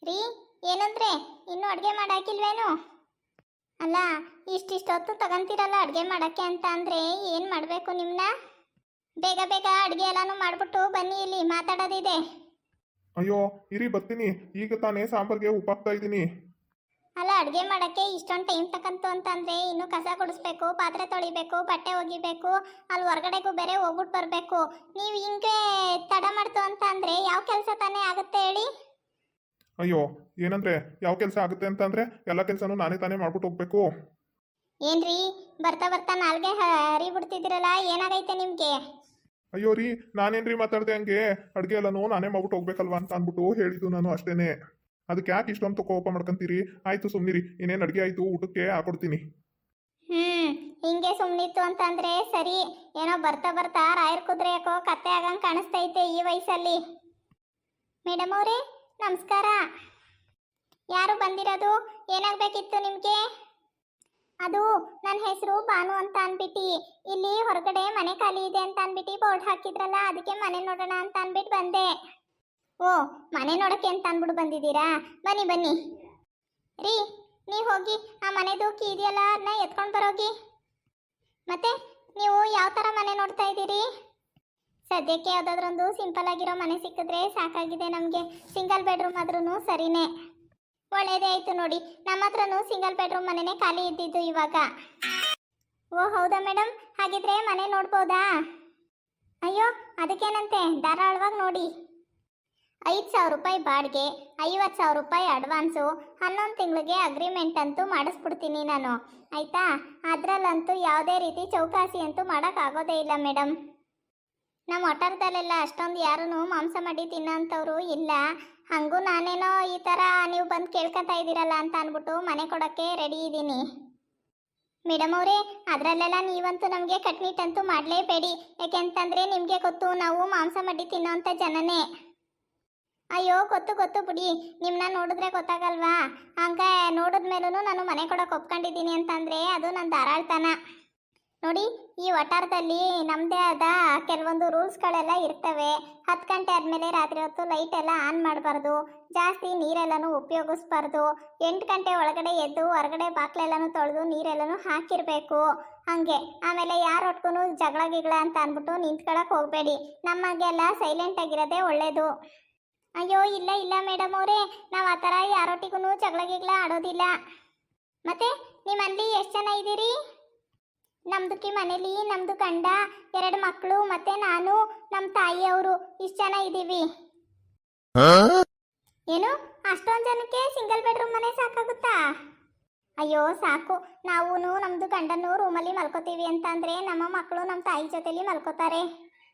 ರೀ, ಏನಂದ್ರೆ ಇನ್ನೂ ಅಡುಗೆ ಮಾಡಾಕಿಲ್ವೇನು? ಅಲ್ಲ, ಇಷ್ಟಿಷ್ಟೊತ್ತು ತಗೊಂತೀರಲ್ಲ ಅಡುಗೆ ಮಾಡಕ್ಕೆ ಅಂತ ಅಂದ್ರೆ ಏನು ಮಾಡಬೇಕು ನಿಮ್ಮನ್ನ? ಬೇಗ ಬೇಗ ಅಡುಗೆ ಎಲ್ಲಾನು ಮಾಡ್ಬಿಟ್ಟು ಬನ್ನಿ, ಇಲ್ಲಿ ಮಾತಾಡೋದಿದೆ. ಅಯ್ಯೋ ಇರಿ ಬರ್ತೀನಿ. ಈಗ ತಾನೇ ಸಾಂಬಾರ್ಗೆ ಉಪ್ಪಾಗ್ತಾ ಇದ್ದೀನಿ. ಅಲ್ಲ, ಅಡುಗೆ ಮಾಡಕ್ಕೆ ಇಷ್ಟೊಂದು ಟೈಮ್ ತಕಂತು ಅಂತಂದ್ರೆ ಇನ್ನು ಕಸ ಗುಡಿಸ್ಬೇಕು, ಪಾತ್ರೆ ತೊಳಿಬೇಕು, ಬಟ್ಟೆ ಒಗಿಬೇಕು, ಅಲ್ಲಿ ಹೊರಗಡೆಗೂ ಬೇರೆ ಹೋಗ್ಬಿಟ್ಟು ಬರಬೇಕು. ನೀವು ಹಿಂಗೆ ತಡ ಮಾಡ್ತು ಅಂತ ಅಂದ್ರೆ ಯಾವ ಕೆಲಸ ತಾನೇ ಆಗುತ್ತೆ ಹೇಳಿ? ಅಯ್ಯೋ ಏನಂದ್ರೆ ಯಾವ ಕೆಲಸ ಆಗುತ್ತೆ ಅಂತ ಅಂದ್ರೆ ಎಲ್ಲ ಕೆಲಸನೂ ನಾನೇ ತಾನೇ ಮಾಡ್ಬಿಟ್ಟು ಹೋಗ್ಬೇಕು. ಏನ್ರಿ, ಬರ್ತಾ ಬರ್ತಾ ನಾಲ್ಗೆ ಹರಿಬಿಡ್ತಿದ್ದೀರಲ್ಲ, ಏನಾಗೈತೆ ನಿಮ್ಗೆ? ಅಯ್ಯೋ ರೀ, ನಾನೇನ್ರಿ ಮಾತಾಡ್ದೆ ಹಂಗೆ? ಅಡುಗೆ ಎಲ್ಲನೂ ನಾನೇ ಮಾಡ್ಬಿಟ್ಟು ಹೋಗ್ಬೇಕಲ್ವಾ ಅಂತ ಅಂದ್ಬಿಟ್ಟು ಹೇಳಿದ್ದು ನಾನು ಅಷ್ಟೇನೆ. ಅದಕ್ಕೆ ಯಾಕೆ ಇಷ್ಟೊಂದು ಕೋಪ ಮಾಡ್ಕೊಂತೀರಿ? ಆಯ್ತು ಸುಮ್ನಿರಿ, ಇನ್ನೇನು ಅಡುಗೆ ಆಯ್ತು, ಊಟಕ್ಕೆ ಹಾಕೊಡ್ತೀನಿ. ಹಿಂಗೆ ಸುಮ್ಮನಿತ್ತು ಅಂತಂದ್ರೆ ಸರಿ. ಏನೋ ಬರ್ತಾ ಬರ್ತಾ ರಾಯರ್ ಕುದುರೆ ಯಾಕೋ ಕತ್ತೆ ಆಗಂಗೆ ಕಾಣಿಸ್ತೈತೆ ಈ ವಯಸ್ಸಲ್ಲಿ. ಮೇಡಮ್ ಅವರೇ, ನಮಸ್ಕಾರ. ಯಾರು ಬಂದಿರೋದು? ಏನಾಗಬೇಕಿತ್ತು ನಿಮಗೆ? ಅದು ನನ್ನ ಹೆಸರು ಭಾನು ಅಂತ ಅಂದ್ಬಿಟ್ಟು ಇಲ್ಲಿ ಹೊರಗಡೆ ಮನೆ ಖಾಲಿ ಇದೆ ಅಂತ ಅಂದ್ಬಿಟ್ಟು ಬೋರ್ಡ್ ಹಾಕಿದ್ರಲ್ಲ, ಅದಕ್ಕೆ ಮನೆ ನೋಡೋಣ ಅಂತ ಅಂದ್ಬಿಟ್ಟು ಬಂದೆ. ಓ, ಮನೆ ನೋಡೋಕ್ಕೆ ಅಂತ ಅಂದ್ಬಿಟ್ಟು ಬಂದಿದ್ದೀರಾ? ಬನ್ನಿ ಬನ್ನಿ. ರೀ, ನೀವು ಹೋಗಿ ಆ ಮನೆದು ಕೀ ಇದೆಯಲ್ಲ ಅದನ್ನ ಎತ್ಕೊಂಡು ಬರೋಗಿ. ಮತ್ತೆ ನೀವು ಯಾವ ಥರ ಮನೆ ನೋಡ್ತಾ ಇದ್ದೀರಿ? ಸದ್ಯಕ್ಕೆ ಯಾವುದಾದ್ರೊಂದು ಸಿಂಪಲ್ ಆಗಿರೋ ಮನೆ ಸಿಕ್ಕಿದ್ರೆ ಸಾಕಾಗಿದೆ ನಮಗೆ. ಸಿಂಗಲ್ ಬೆಡ್ರೂಮ್ ಆದ್ರೂ ಸರಿನೇ. ಒಳ್ಳೇದೇ ಆಯಿತು ನೋಡಿ, ನಮ್ಮ ಹತ್ರನೂ ಸಿಂಗಲ್ ಬೆಡ್ರೂಮ್ ಮನೆನೇ ಖಾಲಿ ಇದ್ದಿದ್ದು ಇವಾಗ. ಓ ಹೌದಾ ಮೇಡಮ್, ಹಾಗಿದ್ರೆ ಮನೆ ನೋಡ್ಬೋದಾ? ಅಯ್ಯೋ ಅದಕ್ಕೇನಂತೆ, ಧಾರಾಳವಾಗಿ ನೋಡಿ. 5,000 ರೂಪಾಯಿ ಬಾಡಿಗೆ, 50,000 ರೂಪಾಯಿ ಅಡ್ವಾನ್ಸು, 11 ತಿಂಗಳಿಗೆ ಅಗ್ರಿಮೆಂಟ್ ಅಂತೂ ಮಾಡಿಸ್ಬಿಡ್ತೀನಿ ನಾನು, ಆಯಿತಾ? ಅದರಲ್ಲಂತೂ ಯಾವುದೇ ರೀತಿ ಚೌಕಾಸಿ ಅಂತೂ ಮಾಡೋಕ್ಕಾಗೋದೇ ಇಲ್ಲ ಮೇಡಮ್. ನಮ್ಮ ಒಟ್ಟಾರದಲ್ಲೆಲ್ಲ ಅಷ್ಟೊಂದು ಯಾರೂ ಮಾಂಸ ಮಾಡಿ ತಿನ್ನೋಂಥವ್ರು ಇಲ್ಲ. ಹಾಗೂ ನಾನೇನೋ ಈ ಥರ ನೀವು ಬಂದು ಕೇಳ್ಕೊತಾ ಇದ್ದೀರಲ್ಲ ಅಂತ ಅಂದ್ಬಿಟ್ಟು ಮನೆ ಕೊಡೋಕ್ಕೆ ರೆಡಿ ಇದ್ದೀನಿ. ಮೇಡಮ್ ಅವರೇ, ಅದರಲ್ಲೆಲ್ಲ ನೀವಂತೂ ನಮಗೆ ಕಟ್ನಿಟ್ಟಂತೂ ಮಾಡಲೇಬೇಡಿ. ಯಾಕೆಂತಂದರೆ ನಿಮಗೆ ಗೊತ್ತು, ನಾವು ಮಾಂಸ ಮಾಡಿ ತಿನ್ನೋಂಥ ಜನನೇ. ಅಯ್ಯೋ ಗೊತ್ತು ಗೊತ್ತು ಬಿಡಿ, ನಿಮ್ಮನ್ನ ನೋಡಿದ್ರೆ ಗೊತ್ತಾಗಲ್ವಾ? ಹಂಗೆ ನೋಡಿದ್ಮೇಲೂ ನಾನು ಮನೆ ಕೊಡೋಕೆ ಒಪ್ಕೊಂಡಿದ್ದೀನಿ ಅಂತಂದರೆ ಅದು ನನ್ನ ಧಾರಾಳ್ತನ. ನೋಡಿ, ಈ ವಟಾರದಲ್ಲಿ ನಮ್ಮದೇ ಆದ ಕೆಲವೊಂದು ರೂಲ್ಸ್ಗಳೆಲ್ಲ ಇರ್ತವೆ. 10 ಗಂಟೆ ಆದಮೇಲೆ ರಾತ್ರಿ ಹೊತ್ತು ಲೈಟ್ ಎಲ್ಲ ಆನ್ ಮಾಡಬಾರ್ದು, ಜಾಸ್ತಿ ನೀರೆಲ್ಲನೂ ಉಪಯೋಗಿಸ್ಬಾರ್ದು, 8 ಗಂಟೆ ಒಳಗಡೆ ಎದ್ದು ಹೊರಗಡೆ ಬಾಕ್ಲೆಲ್ಲನೂ ತೊಳೆದು ನೀರೆಲ್ಲನೂ ಹಾಕಿರಬೇಕು. ಹಾಗೆ ಆಮೇಲೆ ಯಾರೊಟ್ಗೂ ಜಗಳ ಗಿಗಳ ಅಂತ ಅಂದ್ಬಿಟ್ಟು ನಿಂತ್ಕೊಳಕ್ಕೆ ಹೋಗಬೇಡಿ. ನಮಗೆಲ್ಲ ಸೈಲೆಂಟ್ ಆಗಿರೋದೇ ಒಳ್ಳೆಯದು. ಅಯ್ಯೋ ಇಲ್ಲ ಇಲ್ಲ ಮೇಡಮ್ ಅವರೇ, ನಾವು ಆ ಥರ ಯಾರೊಟ್ಟಿಗೂ ಜಗಳ ಗಿಗಳ ಆಡೋದಿಲ್ಲ. ಮತ್ತೆ ನಿಮ್ಮಲ್ಲಿ ಎಷ್ಟು ಜನ ಇದ್ದೀರಿ? ನಮ್ದಕ್ಕೆ ಮನೇಲಿ ನಮ್ಮದು ಗಂಡ, 2 ಮಕ್ಕಳು, ಮತ್ತೆ ನಾನು, ನಮ್ಮ ತಾಯಿಯವರು, ಇಷ್ಟು ಜನ ಇದ್ದೀವಿ. ಏನು, ಅಷ್ಟೊಂದು ಜನಕ್ಕೆ ಸಿಂಗಲ್ ಬೆಡ್ರೂಮ್ ಮನೆ ಸಾಕಾಗುತ್ತಾ? ಅಯ್ಯೋ ಸಾಕು, ನಾವು ನಮ್ಮದು ಗಂಡನು ರೂಮಲ್ಲಿ ಮಲ್ಕೋತೀವಿ ಅಂತ ಅಂದರೆ ನಮ್ಮ ಮಕ್ಕಳು ನಮ್ಮ ತಾಯಿ ಜೊತೆಲಿ ಮಲ್ಕೋತಾರೆ.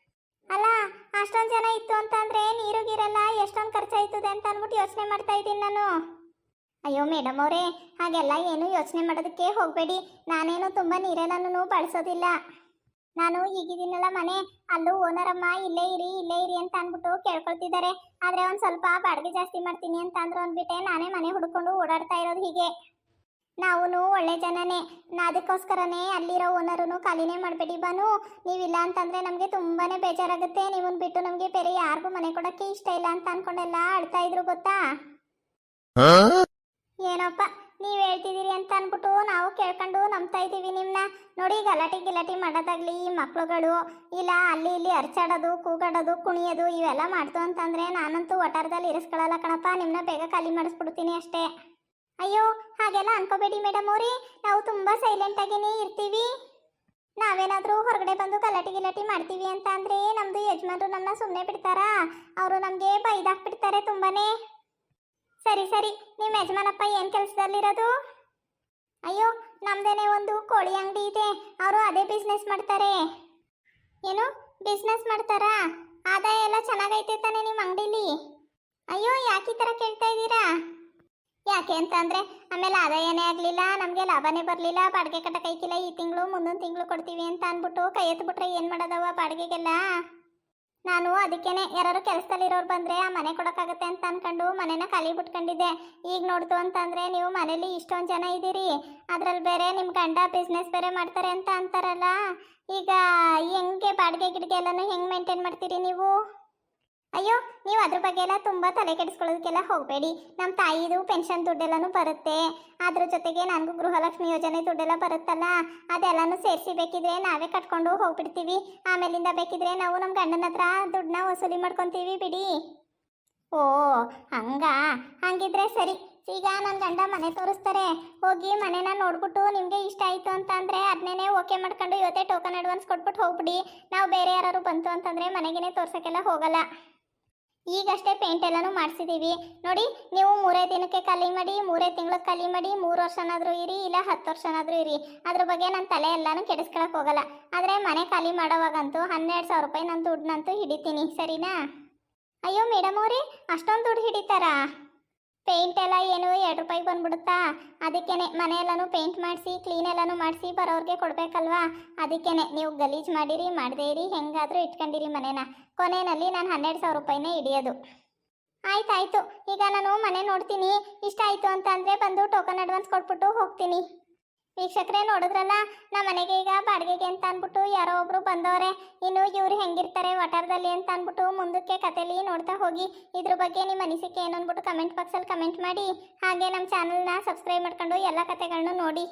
ಅಲ್ಲ, ಅಷ್ಟೊಂದು ಜನ ಇತ್ತು ಅಂತಂದರೆ ನೀರು ಗೀರೆಲ್ಲ ಎಷ್ಟೊಂದು ಖರ್ಚಾಯ್ತದೆ ಅಂತ ಅಂದ್ಬಿಟ್ಟು ಯೋಚನೆ ಮಾಡ್ತಾ ಇದ್ದೀನಿ ನಾನು. ಅಯ್ಯೋ ಮೇಡಮ್ ಅವರೇ, ಹಾಗೆಲ್ಲ ಏನು ಯೋಚನೆ ಮಾಡೋದಕ್ಕೆ ಹೋಗಬೇಡಿ. ನಾನೇನು ತುಂಬ ನೀರೆಲ್ಲನೂ ಬಳಸೋದಿಲ್ಲ. ನಾನು ಈಗಿದ್ದೀನಲ್ಲ ಮನೆ, ಅಲ್ಲೂ ಓನರಮ್ಮ ಇಲ್ಲೇ ಇರಿ ಅಂತ ಅಂದ್ಬಿಟ್ಟು ಕೇಳ್ಕೊಳ್ತಿದ್ದಾರೆ. ಆದರೆ ಒಂದು ಸ್ವಲ್ಪ ಬಾಡಿಗೆ ಜಾಸ್ತಿ ಮಾಡ್ತೀನಿ ಅಂತ ಅಂದ್ರು ಅಂದ್ಬಿಟ್ಟೆ ನಾನೇ ಮನೆ ಹುಡ್ಕೊಂಡು ಓಡಾಡ್ತಾ ಇರೋದು. ಹೀಗೆ ನಾವು ಒಳ್ಳೆ ಜನನೇ, ಅದಕ್ಕೋಸ್ಕರನೇ ಅಲ್ಲಿರೋ ಓನರೂ ಖಾಲಿನೇ ಮಾಡಬೇಡಿ ಬಾನು. ನೀವಿಲ್ಲ ಅಂತಂದರೆ ನಮಗೆ ತುಂಬಾ ಬೇಜಾರಾಗುತ್ತೆ. ನೀವನ್ನ ಬಿಟ್ಟು ನಮಗೆ ಬೇರೆ ಯಾರಿಗೂ ಮನೆ ಕೊಡೋಕ್ಕೆ ಇಷ್ಟ ಇಲ್ಲ ಅಂತ ಅಂದ್ಕೊಂಡೆಲ್ಲ ಅಳ್ತಾ ಇದ್ರು ಗೊತ್ತಾ? ಏನಪ್ಪ, ನೀವು ಹೇಳ್ತಿದ್ದೀರಿ ಅಂತ ಅಂದ್ಬಿಟ್ಟು ನಾವು ಕೇಳ್ಕೊಂಡು ನಂಬ್ತಾ ಇದ್ದೀವಿ ನಿಮ್ಮನ್ನ. ನೋಡಿ, ಗಲಾಟೆ ಮಾಡೋದಾಗ್ಲಿ, ಈ ಮಕ್ಳುಗಳು ಇಲ್ಲ ಅಲ್ಲಿ ಇಲ್ಲಿ ಅರ್ಚಾಡೋದು, ಕೂಗಾಡೋದು, ಕುಣಿಯೋದು ಇವೆಲ್ಲ ಮಾಡ್ತು ಅಂತಂದರೆ ನಾನಂತೂ ಒಟ್ಟಾರದಲ್ಲಿ ಇರಿಸ್ಕೊಳ್ಳಲ್ಲ ಕಣಪ್ಪ. ನಿಮ್ಮನ್ನ ಬೇಗ ಖಾಲಿ ಮಾಡಿಸ್ಬಿಡ್ತೀನಿ ಅಷ್ಟೇ. ಅಯ್ಯೋ ಹಾಗೆಲ್ಲ ಅನ್ಕೋಬೇಡಿ ಮೇಡಮ್ ಅವ್ರಿ, ನಾವು ತುಂಬ ಸೈಲೆಂಟಾಗಿನೇ ಇರ್ತೀವಿ. ನಾವೇನಾದರೂ ಹೊರಗಡೆ ಬಂದು ಗಲಾಟೆ ಮಾಡ್ತೀವಿ ಅಂತ ಅಂದರೆ ನಮ್ಮದು ಯಜಮಾನರು ನಮ್ಮನ್ನ ಸುಮ್ಮನೆ ಬಿಡ್ತಾರಾ? ಅವರು ನಮಗೆ ಬೈದಾಕ್ಬಿಡ್ತಾರೆ ತುಂಬಾನೇ. ಸರಿ ಸರಿ, ನಿಮ್ಮ ಯಜಮಾನಪ್ಪ ಏನು ಕೆಲಸದಲ್ಲಿರೋದು? ಅಯ್ಯೋ ನಮ್ಮದೇನೆ ಒಂದು ಕೋಳಿ ಅಂಗಡಿ ಇದೆ, ಅವರು ಅದೇ ಬಿಸ್ನೆಸ್ ಮಾಡ್ತಾರೆ. ಏನು ಬಿಸ್ನೆಸ್ ಮಾಡ್ತಾರಾ? ಆದಾಯ ಎಲ್ಲ ಚೆನ್ನಾಗೈತೆ ತಾನೆ ನಿಮ್ಮ ಅಂಗಡೀಲಿ? ಅಯ್ಯೋ ಯಾಕೆ ಈ ಥರ ಕೇಳ್ತಾ ಇದ್ದೀರಾ? ಯಾಕೆ ಅಂತಂದರೆ ಆಮೇಲೆ ಆದಾಯನೇ ಆಗಲಿಲ್ಲ, ನಮಗೆ ಲಾಭನೇ ಬರಲಿಲ್ಲ, ಬಾಡಿಗೆ ಕಟ್ಟಕ್ಕೆ ಐಕಿಲ್ಲ, ಈ ತಿಂಗಳು ಮುಂದೊಂದು ತಿಂಗಳು ಕೊಡ್ತೀವಿ ಅಂತ ಅಂದ್ಬಿಟ್ಟು ಕೈ ಎತ್ಬಿಟ್ರೆ ಏನು ಮಾಡೋದವ ಬಾಡಿಗೆಗೆಲ್ಲ? ನಾನು ಅದಕ್ಕೇನೆ ಯಾರು ಕೆಲಸದಲ್ಲಿರೋರು ಬಂದರೆ ಆ ಮನೆ ಕೊಡೋಕ್ಕಾಗತ್ತೆ ಅಂತ ಅಂದ್ಕೊಂಡು ಮನೆನ ಖಾಲಿ ಬಿಟ್ಕೊಂಡಿದ್ದೆ. ಈಗ ನೋಡ್ತು ಅಂತಂದರೆ ನೀವು ಮನೇಲಿ ಇಷ್ಟೊಂದು ಜನ ಇದ್ದೀರಿ, ಅದರಲ್ಲಿ ಬೇರೆ ನಿಮ್ಮ ಗಂಡ ಬಿಸ್ನೆಸ್ ಬೇರೆ ಮಾಡ್ತಾರೆ ಅಂತ ಅಂತಾರಲ್ಲ, ಈಗ ಹೆಂಗೆ ಬಾಡಿಗೆ ಗಿಡಿಗೆ ಎಲ್ಲನೂ ಹೆಂಗೆ ಮೇಂಟೈನ್ ಮಾಡ್ತೀರಿ ನೀವು? ಅಯ್ಯೋ ನೀವು ಅದ್ರ ಬಗ್ಗೆ ಎಲ್ಲ ತುಂಬ ತಲೆ ಕೆಡಿಸ್ಕೊಳ್ಳೋದಕ್ಕೆಲ್ಲ ಹೋಗಬೇಡಿ. ನಮ್ಮ ತಾಯಿದು ಪೆನ್ಷನ್ ದುಡ್ಡೆಲ್ಲನೂ ಬರುತ್ತೆ, ಅದ್ರ ಜೊತೆಗೆ ನನಗೂ ಗೃಹಲಕ್ಷ್ಮಿ ಯೋಜನೆ ದುಡ್ಡೆಲ್ಲ ಬರುತ್ತಲ್ಲ, ಅದೆಲ್ಲನೂ ಸೇರಿಸಿ ಬೇಕಿದ್ರೆ ನಾವೇ ಕಟ್ಕೊಂಡು ಹೋಗ್ಬಿಡ್ತೀವಿ. ಆಮೇಲಿಂದ ಬೇಕಿದ್ರೆ ನಾವು ನಮ್ಮ ಗಂಡನ ಹತ್ರ ದುಡ್ಡನ್ನ ವಸೂಲಿ ಮಾಡ್ಕೊತೀವಿ ಬಿಡಿ. ಓ ಹಂಗಿದ್ರೆ ಸರಿ. ಈಗ ನನ್ನ ಗಂಡ ಮನೆ ತೋರಿಸ್ತಾರೆ, ಹೋಗಿ ಮನೆನ ನೋಡ್ಬಿಟ್ಟು ನಿಮಗೆ ಇಷ್ಟ ಆಯಿತು ಅಂತ ಅಂದರೆ ಅದನ್ನೇ ಓಕೆ ಮಾಡ್ಕೊಂಡು ಇವತ್ತೇ ಟೋಕನ್ ಅಡ್ವಾನ್ಸ್ ಕೊಟ್ಬಿಟ್ಟು ಹೋಗ್ಬಿಡಿ. ನಾವು ಬೇರೆ ಯಾರು ಬಂತು ಅಂತಂದರೆ ಮನೆಗೇ ತೋರ್ಸೋಕ್ಕೆಲ್ಲ ಹೋಗಲ್ಲ. ಈಗಷ್ಟೇ ಪೇಂಟ್ ಎಲ್ಲನೂ ಮಾಡಿಸಿದ್ದೀವಿ ನೋಡಿ. ನೀವು 3 ದಿನಕ್ಕೆ ಖಾಲಿ ಮಾಡಿ, 3 ತಿಂಗಳಿಗೆ ಖಾಲಿ ಮಾಡಿ, 3 ವರ್ಷನಾದರೂ ಇರಿ ಇಲ್ಲ 10 ವರ್ಷನಾದರೂ ಇರಿ, ಅದ್ರ ಬಗ್ಗೆ ನನ್ನ ತಲೆ ಎಲ್ಲನೂ ಕೆಡಿಸ್ಕೊಳಕ್ಕೆ ಹೋಗಲ್ಲ. ಆದರೆ ಮನೆ ಖಾಲಿ ಮಾಡೋವಾಗಂತೂ 12,000 ರೂಪಾಯಿ ನನ್ನ ದುಡ್ಡನ್ನಂತೂ ಹಿಡಿತೀನಿ, ಸರಿನಾ? ಅಯ್ಯೋ ಮೇಡಮ್ ಅವರೇ, ಅಷ್ಟೊಂದು ದುಡ್ಡು ಹಿಡಿತಾರಾ? ಪೇಂಟ್ ಎಲ್ಲ ಏನು 2 ರೂಪಾಯಿ ಬಂದ್ಬಿಡುತ್ತಾ? ಅದಕ್ಕೇನೆ ಮನೆ ಎಲ್ಲನೂ ಪೇಂಟ್ ಮಾಡಿಸಿ ಕ್ಲೀನ್ ಎಲ್ಲನೂ ಮಾಡಿಸಿ ಬರೋರಿಗೆ ಕೊಡಬೇಕಲ್ವಾ? ಅದಕ್ಕೇನೆ ನೀವು ಗಲೀಜು ಮಾಡಿರಿ ಮಾಡದೇ ಇರಿ, ಹೆಂಗಾದರೂ ಇಟ್ಕೊಂಡಿರಿ ಮನೇನ. ಕೊನೆಯಲ್ಲಿ ನಾನು 12,000 ರೂಪಾಯಿನೇ ಹಿಡಿಯೋದು. ಆಯ್ತಾಯ್ತು, ಈಗ ನಾನು ಮನೆ ನೋಡ್ತೀನಿ. ಇಷ್ಟ ಆಯಿತು ಅಂತ ಅಂದರೆ ಬಂದು ಟೋಕನ್ ಅಡ್ವಾನ್ಸ್ ಕೊಟ್ಬಿಟ್ಟು ಹೋಗ್ತೀನಿ. ವೀಕ್ಷಕರೇ ನೋಡಿದ್ರಲ್ಲ, ನಮ್ಮ ಮನೆಗೆ ಈಗ ಬಾಡಿಗೆಗೆ ಅಂತ ಅಂದ್ಬಿಟ್ಟು ಯಾರೋ ಒಬ್ರು ಬಂದವರೆ. ಇನ್ನು ಇವ್ರು ಹೆಂಗಿರ್ತಾರೆ ವಟಾರದಲ್ಲಿ ಅಂತ ಅಂದ್ಬಿಟ್ಟು ಮುಂದಕ್ಕೆ ಕಥೆಯಲ್ಲಿ ನೋಡ್ತಾ ಹೋಗಿ. ಇದ್ರ ಬಗ್ಗೆ ನಿಮ್ಮ ಅನಿಸಿಕೆ ಏನು ಅಂದ್ಬಿಟ್ಟು ಕಮೆಂಟ್ ಬಾಕ್ಸಲ್ಲಿ ಕಮೆಂಟ್ ಮಾಡಿ. ಹಾಗೆ ನಮ್ಮ ಚಾನಲ್ನ ಸಬ್ಸ್ಕ್ರೈಬ್ ಮಾಡ್ಕೊಂಡು ಎಲ್ಲ ಕಥೆಗಳನ್ನೂ ನೋಡಿ.